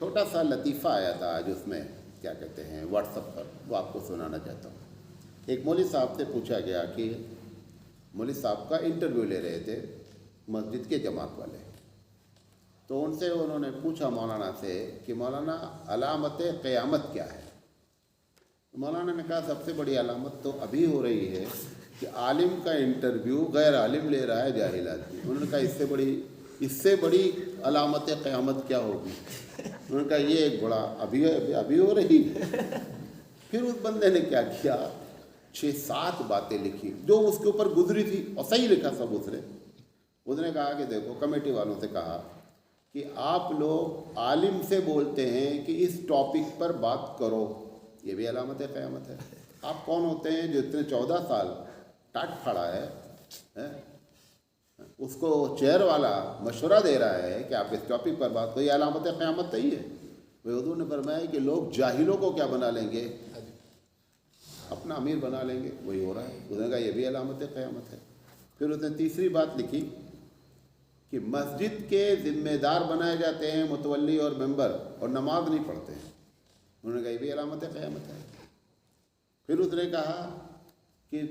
چھوٹا سا لطیفہ آیا تھا آج، اس میں کیا کہتے ہیں واٹس ایپ پر، وہ آپ کو سنانا چاہتا ہوں۔ ایک مولوی صاحب سے پوچھا گیا کہ مولوی صاحب کا انٹرویو لے رہے تھے مسجد کے جماعت والے، تو ان سے انہوں نے پوچھا مولانا سے کہ مولانا علامت قیامت کیا ہے؟ مولانا نے کہا سب سے بڑی علامت تو ابھی ہو رہی ہے کہ عالم کا انٹرویو غیر عالم لے رہا ہے جاہل آدمی۔ انہوں نے کہا اس سے بڑی علامت قیامت کیا ہوگی؟ انہوں نے کہا یہ ایک بڑا ابھی ہو رہی ہے۔ پھر اس بندے نے کیا کیا، 6-7 باتیں لکھی جو اس کے اوپر گزری تھی، اور صحیح لکھا سب اس نے کہا کہ دیکھو، کمیٹی والوں سے کہا کہ آپ لوگ عالم سے بولتے ہیں کہ اس ٹاپک پر بات کرو، یہ بھی علامت قیامت ہے۔ آپ کون ہوتے ہیں جو اتنے 14 سال ٹاٹ پھاڑا ہے، اس کو چیئر والا مشورہ دے رہا ہے کہ آپ اس ٹاپک پر بات کرو، یہ علامت قیامت نہیں ہے؟ وہ حضور نے فرمایا کہ لوگ جاہلوں کو کیا بنا لیں گے؟ اپنا امیر بنا لیں گے، وہی ہو رہا ہے۔ اس نے کہا یہ بھی علامت قیامت ہے۔ پھر اس نے تیسری بات لکھی کہ مسجد کے ذمہ دار بنائے جاتے ہیں متولی اور ممبر، اور نماز نہیں پڑھتے ہیں۔ انہوں نے کہا یہ بھی علامت قیامت ہے۔ پھر اس نے کہا کہ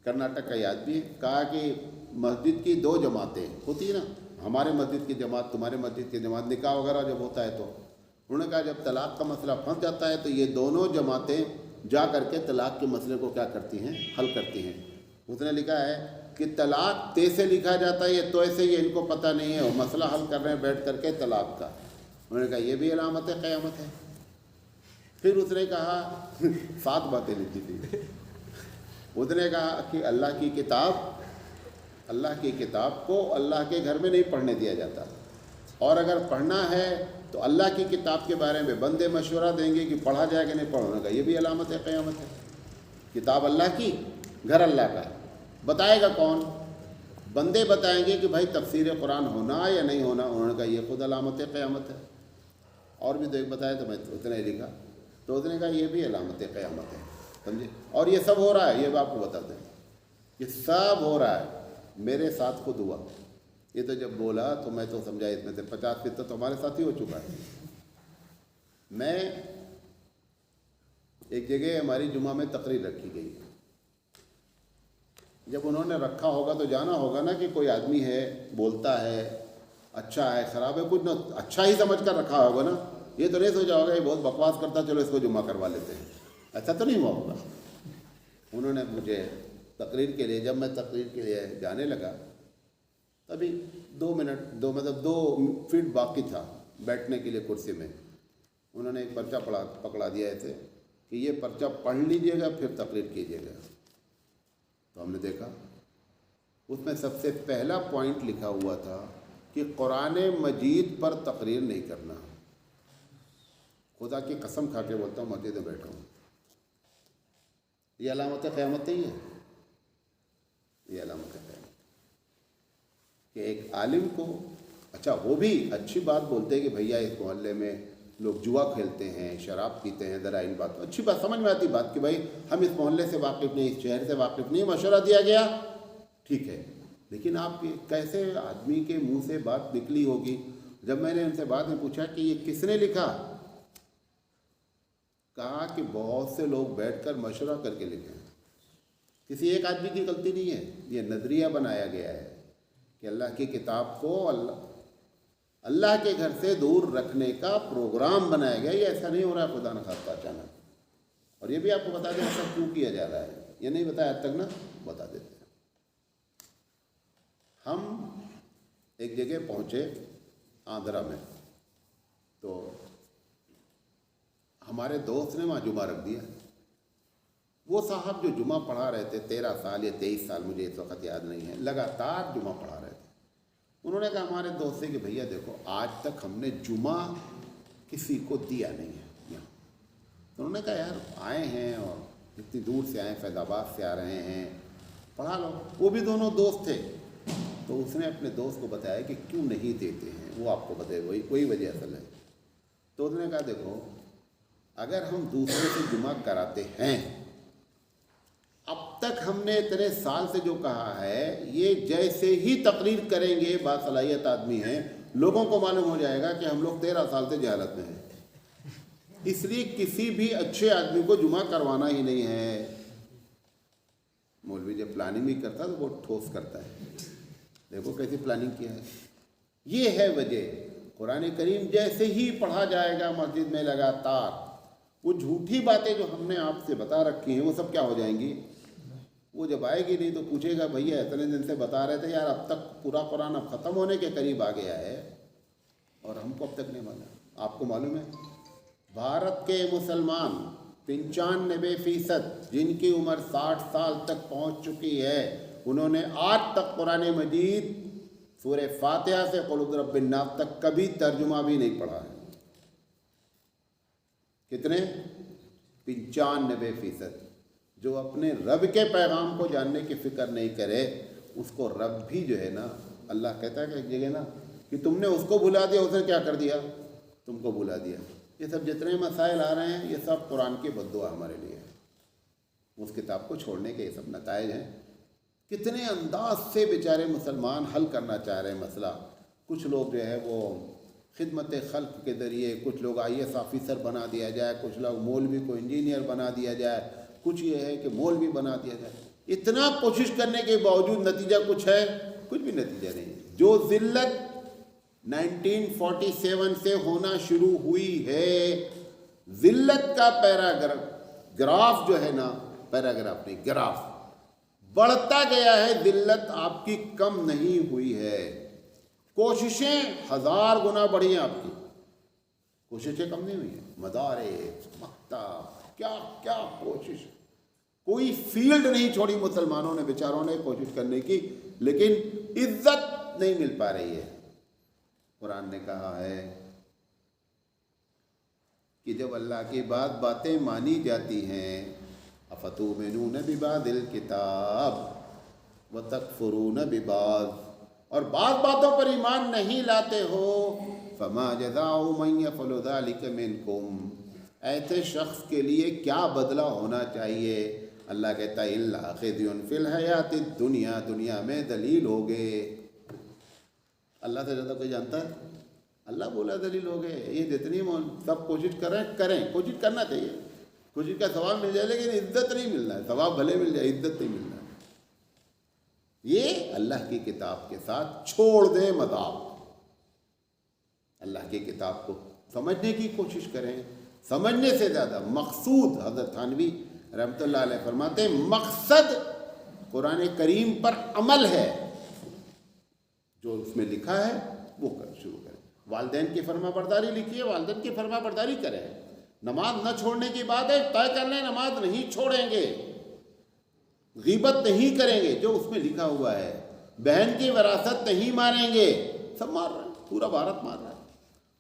کرناٹک کا یاد بھی ہے، کہا کہ مسجد کی 2 جماعتیں ہوتی ہیں نا، ہمارے مسجد کی جماعت، تمہارے مسجد کی جماعت، نکاح وغیرہ جب ہوتا ہے تو انہوں نے کہا جب طلاق کا مسئلہ پھنس جاتا ہے تو یہ دونوں جماعتیں جا کر کے طلاق کے مسئلے کو کیا کرتی ہیں؟ حل کرتی ہیں۔ اس نے لکھا ہے کہ طلاق تے سے لکھا جاتا ہے، یہ توئے سے، یہ ان کو پتہ نہیں ہے، وہ مسئلہ حل کر رہے ہیں بیٹھ کر کے طلاق کا۔ انہوں نے کہا یہ بھی علامت قیامت ہے۔ پھر اس نے کہا 7 باتیں لکھی تھی۔ اس نے کہا کہ اللہ کی کتاب کو اللہ کے گھر میں نہیں پڑھنے دیا جاتا، اور اگر پڑھنا ہے تو اللہ کی کتاب کے بارے میں بندے مشورہ دیں گے کہ پڑھا جائے کہ نہیں پڑھنے کا، یہ بھی علامت قیامت ہے۔ کتاب اللہ کی، گھر اللہ کا، بتائے گا کون؟ بندے بتائیں گے کہ بھائی تفسیر قرآن ہونا یا نہیں ہونا۔ انہوں نے کہا یہ خود علامت قیامت ہے۔ اور بھی تو ایک بتایا تو میں اتنا ہی لکھا، تو اس نے کہا یہ بھی علامت قیامت ہے، سمجھے؟ اور یہ سب ہو رہا ہے، یہ بھی آپ کو بتا دیں، یہ سب ہو رہا ہے، میرے ساتھ خود ہوا۔ یہ تو جب بولا تو میں تو سمجھا اس میں سے 50% تو ہمارے ساتھ ہی ہو چکا ہے۔ میں ایک جگہ ہماری جمعہ میں تقریر رکھی گئی، جب انہوں نے رکھا ہوگا تو جانا ہوگا نا کہ کوئی آدمی ہے، بولتا ہے، اچھا ہے خراب ہے، کچھ نہ اچھا ہی سمجھ کر رکھا ہوگا نا۔ یہ تو نہیں سوچا ہوگا یہ بہت بکواس کرتا، چلو اس کو جمعہ کروا لیتے ہیں، ایسا تو نہیں ہوا ہوگا۔ انہوں نے مجھے تقریر کے لیے، جب میں تقریر کے لیے جانے لگا تبھی 2 فٹ باقی تھا بیٹھنے کے لیے کرسی میں، انہوں نے ایک پرچہ پکڑا دیا ایسے کہ یہ پرچہ پڑھ لیجئے گا پھر تقریر کیجئے گا۔ تو ہم نے دیکھا اس میں سب سے پہلا پوائنٹ لکھا ہوا تھا کہ قرآن مجید پر تقریر نہیں کرنا۔ خدا کی قسم کھا کے بولتا ہوں، مسجد میں بیٹھا ہوں، یہ علامت قیامت نہیں ہے؟ یہ علامت قیامت کہ ایک عالم کو، اچھا وہ بھی اچھی بات بولتے ہیں کہ بھیا اس محلے میں لوگ جوا کھیلتے ہیں، شراب پیتے ہیں، ذرا ان بات اچھی بات سمجھ میں آتی بات کہ بھائی ہم اس محلے سے واقف نہیں، اس شہر سے واقف نہیں، مشورہ دیا گیا ٹھیک ہے، لیکن آپ کیسے آدمی کے منہ سے بات نکلی ہوگی؟ جب میں نے ان سے بعد میں پوچھا کہ یہ کس نے لکھا، کہا کہ بہت سے لوگ بیٹھ کر مشورہ کر کے لکھے ہیں، کسی ایک آدمی کی غلطی نہیں ہے، یہ نظریہ بنایا گیا ہے کہ اللہ کی کتاب کو اللہ کے گھر سے دور رکھنے کا پروگرام بنایا گیا۔ یہ ایسا نہیں ہو رہا ہے خدا نخواستہ اچانک۔ اور یہ بھی آپ کو بتا دیں ایسا کیوں کیا جا رہا ہے، یہ نہیں بتایا اب تک نا، بتا دیتے ہیں۔ ہم ایک جگہ پہنچے آندھرا میں، تو ہمارے دوست نے وہاں جمعہ رکھ دیا۔ وہ صاحب جو جمعہ پڑھا رہے تھے 13 سال یا 23 سال، مجھے اس وقت یاد نہیں ہے، لگاتار جمعہ پڑھا رہے تھے۔ انہوں نے کہا ہمارے دوست سے کہ بھیا دیکھو آج تک ہم نے جمعہ کسی کو دیا نہیں ہے یہاں۔ تو انہوں نے کہا یار آئے ہیں اور اتنی دور سے آئے، فیض آباد سے آ رہے ہیں، پڑھا لو۔ وہ بھی دونوں دوست تھے، تو اس نے اپنے دوست کو بتایا کہ کیوں نہیں دیتے ہیں، وہ آپ کو بتائے، وہی وجہ اصل ہے۔ تو اس نے کہا دیکھو اگر ہم دوسرے سے جمعہ کراتے ہیں، اب تک ہم نے اتنے سال سے جو کہا ہے، یہ جیسے ہی تقریر کریں گے باصلاحیت آدمی ہیں، لوگوں کو معلوم ہو جائے گا کہ ہم لوگ 13 سال سے جہالت میں ہیں. اس لیے کسی بھی اچھے آدمی کو جمعہ کروانا ہی نہیں ہے. مولوی جب پلاننگ بھی کرتا تو وہ ٹھوس کرتا ہے. دیکھو کیسی پلاننگ کیا ہے. یہ ہے وجہ. قرآن کریم جیسے ہی پڑھا جائے گا مسجد میں لگاتار، وہ جھوٹی باتیں جو ہم نے آپ سے بتا رکھی ہیں وہ سب کیا ہو جائیں گی. وہ جب آئے گی نہیں تو پوچھے گا بھیا اتنے دن سے بتا رہے تھے یار، اب تک پورا قرآن اب ختم ہونے کے قریب آ گیا ہے اور ہم کو اب تک نہیں معلوم. آپ کو معلوم ہے بھارت کے مسلمان 95% جن کی عمر 60 سال تک پہنچ چکی ہے، انہوں نے آج تک قرآن مجید سورہ فاتحہ سے قل اعوذ برب الناس تک کبھی ترجمہ بھی نہیں پڑھا ہے. کتنے؟ 95%. جو اپنے رب کے پیغام کو جاننے کی فکر نہیں کرے اس کو رب بھی جو ہے نا، اللہ کہتا ہے کہ ایک جگہ نا کہ تم نے اس کو بھلا دیا، اس نے کیا کر دیا؟ تم کو بھلا دیا. یہ سب جتنے مسائل آ رہے ہیں یہ سب قرآن کی بد دعا ہمارے لیے ہے. اس کتاب کو چھوڑنے کے یہ سب نتائج ہیں. کتنے انداز سے بیچارے مسلمان حل کرنا چاہ رہے ہیں مسئلہ. کچھ لوگ جو ہے وہ خدمت خلق کے ذریعے، کچھ لوگ IAS آفیسر بنا دیا جائے، کچھ لوگ مولوی کو انجینئر بنا دیا جائے، کچھ یہ ہے کہ مولوی بنا دیا جائے. اتنا کوشش کرنے کے باوجود نتیجہ کچھ ہے؟ کچھ بھی نتیجہ نہیں. جو ذلت 1947 سے ہونا شروع ہوئی ہے، ذلت کا پیراگراف جو ہے نا، پیراگراف نہیں گراف بڑھتا گیا ہے. ذلت آپ کی کم نہیں ہوئی ہے. کوششیں 1000 گنا بڑھی ہیں آپ کی، کوششیں کم نہیں ہوئی ہیں. مدارس، مکتب، کیا کیا کوشش، کوئی فیلڈ نہیں چھوڑی مسلمانوں نے بیچاروں نے کوشش کرنے کی، لیکن عزت نہیں مل پا رہی ہے. قرآن نے کہا ہے کہ جب اللہ کی باتیں مانی جاتی ہیں، افتؤمنون ببعض الکتاب وتکفرون ببعض، اور بعض باتوں پر ایمان نہیں لاتے ہو، فما جزاء من یفعل ذلک منکم، ایسے شخص کے لیے کیا بدلہ ہونا چاہیے؟ اللہ کہتا ہے الا خزی فی الحیات الدنیا، دنیا میں ذلیل ہو گئے. اللہ سے زیادہ کوئی جانتا ہے؟ اللہ بولا ذلیل ہو گئے. یہ جتنی سب کوشش کریں، کوشش کرنا چاہیے، کوشش کا ثواب مل جائے، لیکن عزت نہیں ملنا ہے. ثواب بھلے مل جائے، عزت نہیں ملنا ہے. یہ اللہ کی کتاب کے ساتھ چھوڑ دیں مذاق. اللہ کی کتاب کو سمجھنے کی کوشش کریں. سمجھنے سے زیادہ مقصود، حضرت تھانوی رحمۃ اللہ علیہ فرماتے ہیں مقصد قرآن کریم پر عمل ہے. جو اس میں لکھا ہے وہ شروع کریں. والدین کی فرما برداری لکھی ہے، والدین کی فرما برداری کریں. نماز نہ چھوڑنے کی بات ہے، طے کر لیں نماز نہیں چھوڑیں گے، غیبت نہیں کریں گے جو اس میں لکھا ہوا ہے، بہن کی وراثت نہیں ماریں گے. سب مار رہے ہیں، پورا بھارت مار رہا ہے.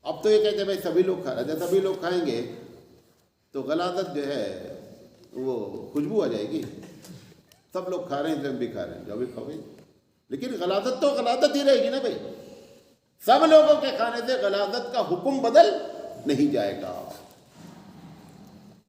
اب تو یہ کہتے ہیں بھائی سبھی لوگ کھا رہے ہیں، جب سبھی لوگ کھائیں گے تو غلاظت جو ہے وہ خوشبو آ جائے گی. سب لوگ کھا رہے ہیں تو ہم بھی کھا رہے ہیں، جو بھی کھاؤ گے، لیکن غلاظت تو غلاظت ہی رہے گی نا بھائی. سب لوگوں کے کھانے سے غلاظت کا حکم بدل نہیں جائے گا.